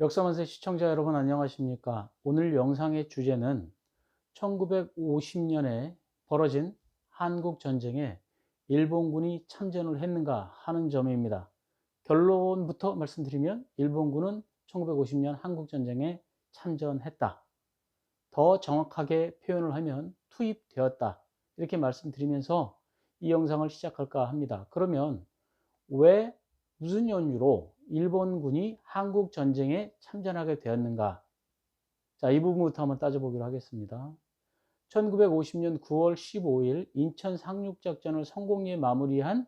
역사만세 시청자 여러분 안녕하십니까? 오늘 영상의 주제는 1950년에 벌어진 한국전쟁에 일본군이 참전을 했는가 하는 점입니다. 결론부터 말씀드리면 일본군은 1950년 한국전쟁에 참전했다. 더 정확하게 표현을 하면 투입되었다. 이렇게 말씀드리면서 이 영상을 시작할까 합니다. 그러면 왜 무슨 연유로 일본군이 한국 전쟁에 참전하게 되었는가? 자, 이 부분부터 한번 따져보기로 하겠습니다. 1950년 9월 15일 인천 상륙작전을 성공리에 마무리한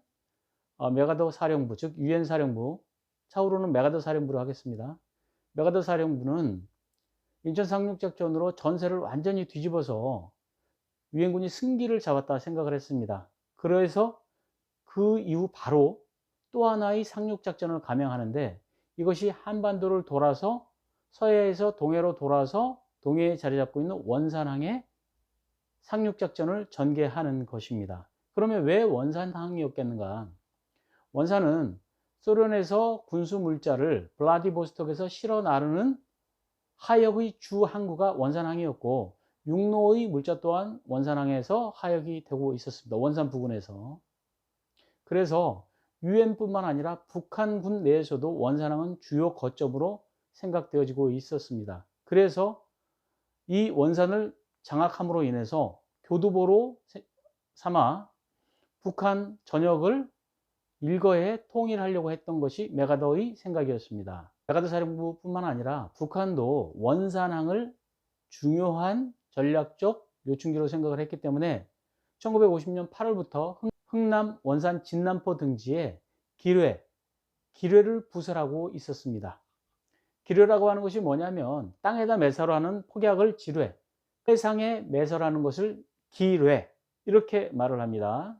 메가더 사령부, 즉 유엔 사령부, 차후로는 메가더 사령부로 하겠습니다. 메가더 사령부는 인천 상륙작전으로 전세를 완전히 뒤집어서 유엔군이 승기를 잡았다 생각을 했습니다. 그래서 그 이후 바로 또 하나의 상륙작전을 감행하는데, 이것이 한반도를 돌아서 서해에서 동해로 돌아서 동해에 자리 잡고 있는 원산항의 상륙작전을 전개하는 것입니다. 그러면 왜 원산항이었겠는가? 원산은 소련에서 군수 물자를 블라디보스톡에서 실어 나르는 하역의 주 항구가 원산항이었고, 육로의 물자 또한 원산항에서 하역이 되고 있었습니다. 원산 부근에서. 그래서 유엔뿐만 아니라 북한군 내에서도 원산항은 주요 거점으로 생각되어지고 있었습니다. 그래서 이 원산을 장악함으로 인해서 교두보로 삼아 북한 전역을 일거에 통일하려고 했던 것이 메가더의 생각이었습니다. 메가더 사령부뿐만 아니라 북한도 원산항을 중요한 전략적 요충지로 생각을 했기 때문에 1950년 8월부터 흥남 원산 진남포 등지에 기뢰를 부설하고 있었습니다. 기뢰라고 하는 것이 뭐냐면 땅에다 매설하는 폭약을 지뢰, 해상에 매설하는 것을 기뢰, 이렇게 말을 합니다.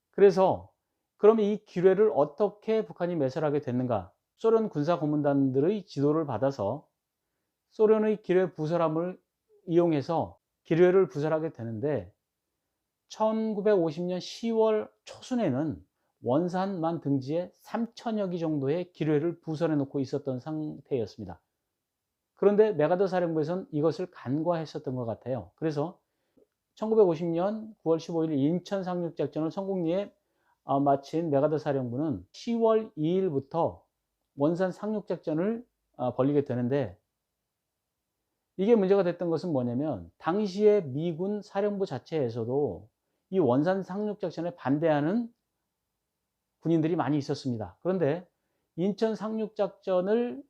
그래서 그러면 이 기뢰를 어떻게 북한이 매설하게 됐는가? 소련 군사 고문단들의 지도를 받아서 소련의 기뢰 부설함을 이용해서 기뢰를 부설하게 되는데, 1950년 10월 초순에는 원산만 등지에 3천여 기 정도의 기뢰를 부설해 놓고 있었던 상태였습니다. 그런데 메가더 사령부에서는 이것을 간과했었던 것 같아요. 그래서 1950년 9월 15일 인천 상륙작전을 성공리에 마친 메가더 사령부는 10월 2일부터 원산 상륙작전을 벌이게 되는데, 이게 문제가 됐던 것은 뭐냐면 당시에 미군 사령부 자체에서도 이 원산 상륙작전에 반대하는 군인들이 많이 있었습니다. 그런데 인천 상륙작전을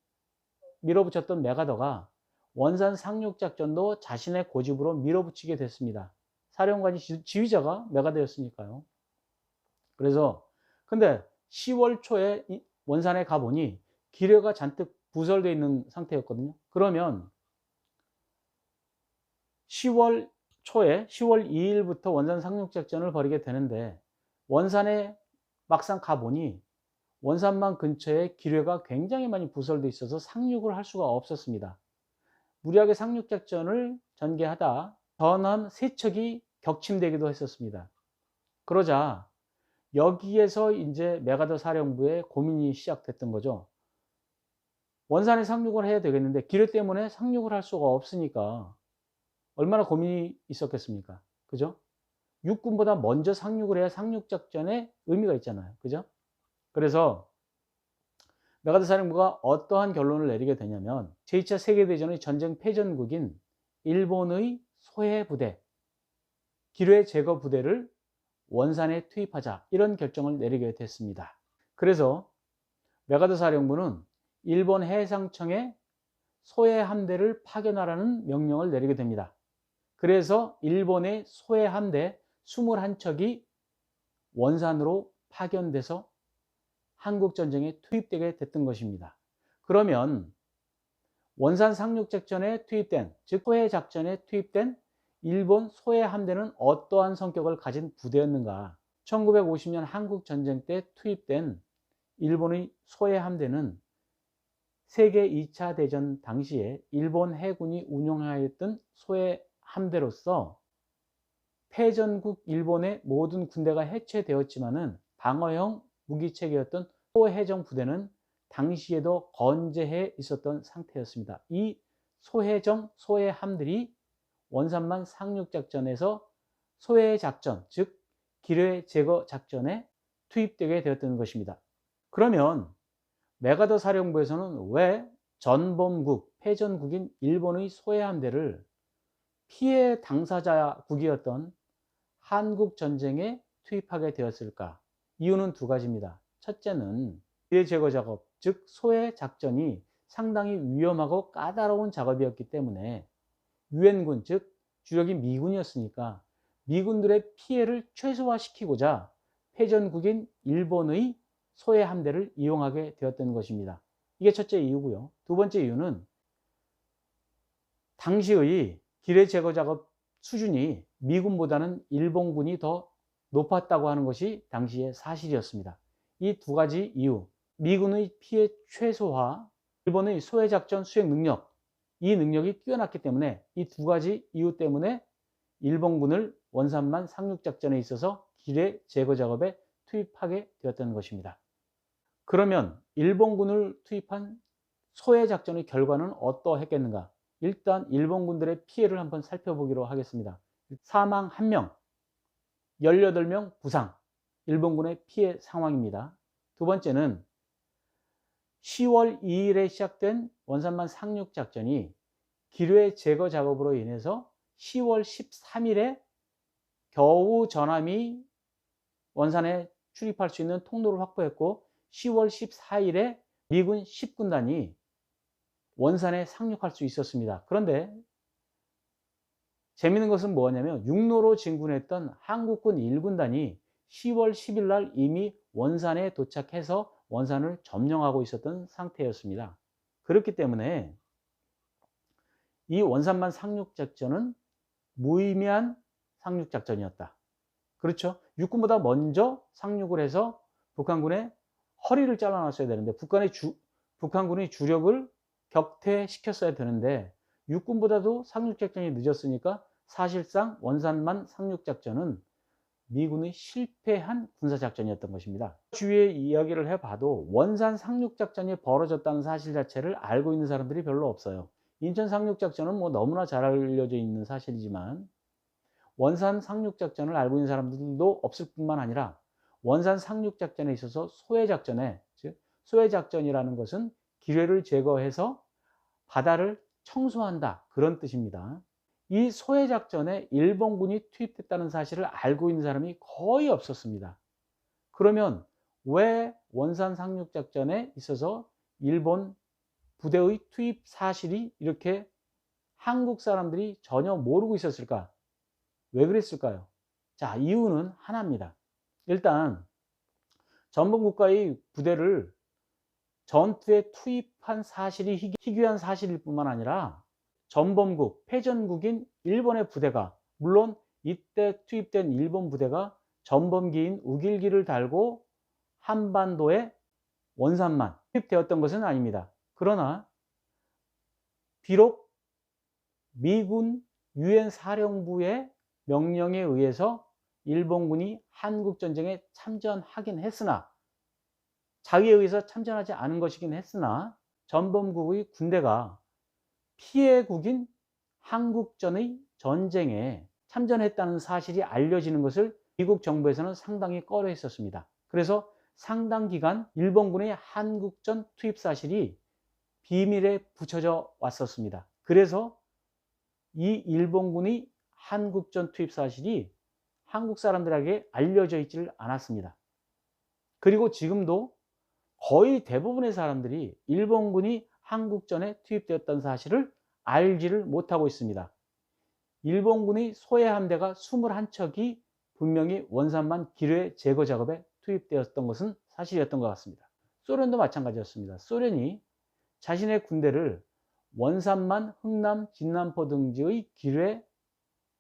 밀어붙였던 메가더가 원산 상륙작전도 자신의 고집으로 밀어붙이게 됐습니다. 사령관이 지휘자가 메가더였으니까요. 그래서 근데 10월 초에 원산에 가보니 기뢰가 잔뜩 부설되어 있는 상태였거든요. 그러면 10월 초에 10월 2일부터 원산 상륙작전을 벌이게 되는데, 원산에 막상 가보니 원산만 근처에 기뢰가 굉장히 많이 부설되어 있어서 상륙을 할 수가 없었습니다. 무리하게 상륙작전을 전개하다 전함 3척이 격침되기도 했었습니다. 그러자 여기에서 이제 메가더 사령부의 고민이 시작됐던 거죠. 원산에 상륙을 해야 되겠는데 기뢰 때문에 상륙을 할 수가 없으니까 얼마나 고민이 있었겠습니까? 그죠? 육군보다 먼저 상륙을 해야 상륙작전에 의미가 있잖아요. 그죠? 그래서 메가더 사령부가 어떠한 결론을 내리게 되냐면, 제2차 세계대전의 전쟁 패전국인 일본의 소해 부대, 기뢰 제거 부대를 원산에 투입하자, 이런 결정을 내리게 됐습니다. 그래서 메가더 사령부는 일본 해상청에 소해 함대를 파견하라는 명령을 내리게 됩니다. 그래서 일본의 소해 함대 21척이 원산으로 파견돼서 한국전쟁에 투입되게 됐던 것입니다. 그러면 원산 상륙작전에 투입된, 즉 소해 작전에 투입된 일본 소해 함대는 어떠한 성격을 가진 부대였는가? 1950년 한국전쟁 때 투입된 일본의 소해 함대는 세계 2차 대전 당시에 일본 해군이 운용하였던 소해 함대로서 패전국 일본의 모든 군대가 해체되었지만은 방어형 무기체계였던 소해정 부대는 당시에도 건재해 있었던 상태였습니다. 이 소해정, 소해함들이 원산만 상륙작전에서 소해작전, 즉 기뢰 제거 작전에 투입되게 되었던 것입니다. 그러면 메가더 사령부에서는 왜 전범국, 패전국인 일본의 소해함대를 피해 당사자국이었던 한국 전쟁에 투입하게 되었을까? 이유는 두 가지입니다. 첫째는 기뢰 제거 작업, 즉 소해 작전이 상당히 위험하고 까다로운 작업이었기 때문에 유엔군, 즉 주력이 미군이었으니까 미군들의 피해를 최소화시키고자 패전국인 일본의 소해 함대를 이용하게 되었던 것입니다. 이게 첫째 이유고요. 두 번째 이유는 당시의 기뢰 제거 작업 수준이 미군보다는 일본군이 더 높았다고 하는 것이 당시의 사실이었습니다. 이 두 가지 이유, 미군의 피해 최소화, 일본의 소해 작전 수행 능력, 이 능력이 뛰어났기 때문에 이 두 가지 이유 때문에 일본군을 원산만 상륙작전에 있어서 기뢰 제거 작업에 투입하게 되었던 것입니다. 그러면 일본군을 투입한 소해 작전의 결과는 어떠했겠는가? 일단 일본군들의 피해를 한번 살펴보기로 하겠습니다. 사망 1명, 18명 부상, 일본군의 피해 상황입니다. 두 번째는 10월 2일에 시작된 원산만 상륙작전이 기뢰 제거 작업으로 인해서 10월 13일에 겨우 전함이 원산에 출입할 수 있는 통로를 확보했고 10월 14일에 미군 10군단이 원산에 상륙할 수 있었습니다. 그런데 재미있는 것은 뭐냐면 육로로 진군했던 한국군 1군단이 10월 10일 날 이미 원산에 도착해서 원산을 점령하고 있었던 상태였습니다. 그렇기 때문에 이 원산만 상륙작전은 무의미한 상륙작전이었다. 그렇죠? 육군보다 먼저 상륙을 해서 북한군의 허리를 잘라놨어야 되는데 북한군의 주력을 격퇴시켰어야 되는데 육군보다도 상륙작전이 늦었으니까 사실상 원산만 상륙작전은 미군의 실패한 군사작전이었던 것입니다. 주위에 이야기를 해봐도 원산 상륙작전이 벌어졌다는 사실 자체를 알고 있는 사람들이 별로 없어요. 인천 상륙작전은 뭐 너무나 잘 알려져 있는 사실이지만 원산 상륙작전을 알고 있는 사람들도 없을 뿐만 아니라 원산 상륙작전에 있어서 소해작전에, 즉 소해작전이라는 것은 기뢰를 제거해서 바다를 청소한다, 그런 뜻입니다. 이 소해작전에 일본군이 투입됐다는 사실을 알고 있는 사람이 거의 없었습니다. 그러면 왜 원산 상륙작전에 있어서 일본 부대의 투입 사실이 이렇게 한국 사람들이 전혀 모르고 있었을까? 왜 그랬을까요? 자, 이유는 하나입니다. 일단 전범국가의 부대를 전투에 투입한 사실이 희귀한 사실일 뿐만 아니라 전범국, 패전국인 일본의 부대가, 물론 이때 투입된 일본 부대가 전범기인 우길기를 달고 한반도에 원산만 투입되었던 것은 아닙니다. 그러나 비록 미군 유엔 사령부의 명령에 의해서 일본군이 한국전쟁에 참전하긴 했으나, 자기에 의해서 참전하지 않은 것이긴 했으나 전범국의 군대가 피해국인 한국전의 전쟁에 참전했다는 사실이 알려지는 것을 미국 정부에서는 상당히 꺼려했었습니다. 그래서 상당 기간 일본군의 한국전 투입 사실이 비밀에 붙여져 왔었습니다. 그래서 이 일본군의 한국전 투입 사실이 한국 사람들에게 알려져 있지를 않았습니다. 그리고 지금도 거의 대부분의 사람들이 일본군이 한국전에 투입되었다는 사실을 알지를 못하고 있습니다. 일본군의 소해 함대가 21척이 분명히 원산만 기뢰 제거 작업에 투입되었던 것은 사실이었던 것 같습니다. 소련도 마찬가지였습니다. 소련이 자신의 군대를 원산만, 흥남, 진남포 등지의 기뢰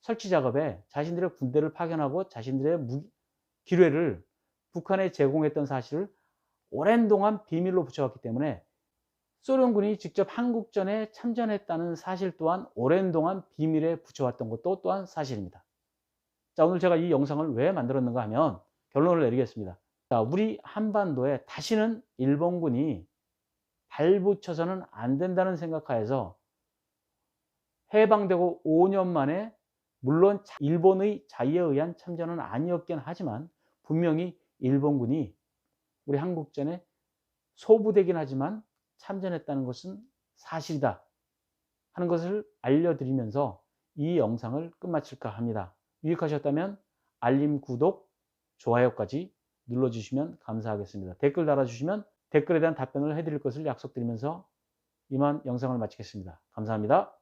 설치 작업에 자신들의 군대를 파견하고 자신들의 기뢰를 북한에 제공했던 사실을 오랜 동안 비밀로 붙여왔기 때문에 소련군이 직접 한국전에 참전했다는 사실 또한 오랜 동안 비밀에 붙여왔던 것도 또한 사실입니다. 자, 오늘 제가 이 영상을 왜 만들었는가 하면 결론을 내리겠습니다. 자, 우리 한반도에 다시는 일본군이 발붙여서는 안 된다는 생각하에서 해방되고 5년 만에, 물론 일본의 자의에 의한 참전은 아니었긴 하지만 분명히 일본군이 우리 한국전에 소부되긴 하지만 참전했다는 것은 사실이다 하는 것을 알려드리면서 이 영상을 끝마칠까 합니다. 유익하셨다면 알림, 구독, 좋아요까지 눌러주시면 감사하겠습니다. 댓글 달아주시면 댓글에 대한 답변을 해드릴 것을 약속드리면서 이만 영상을 마치겠습니다. 감사합니다.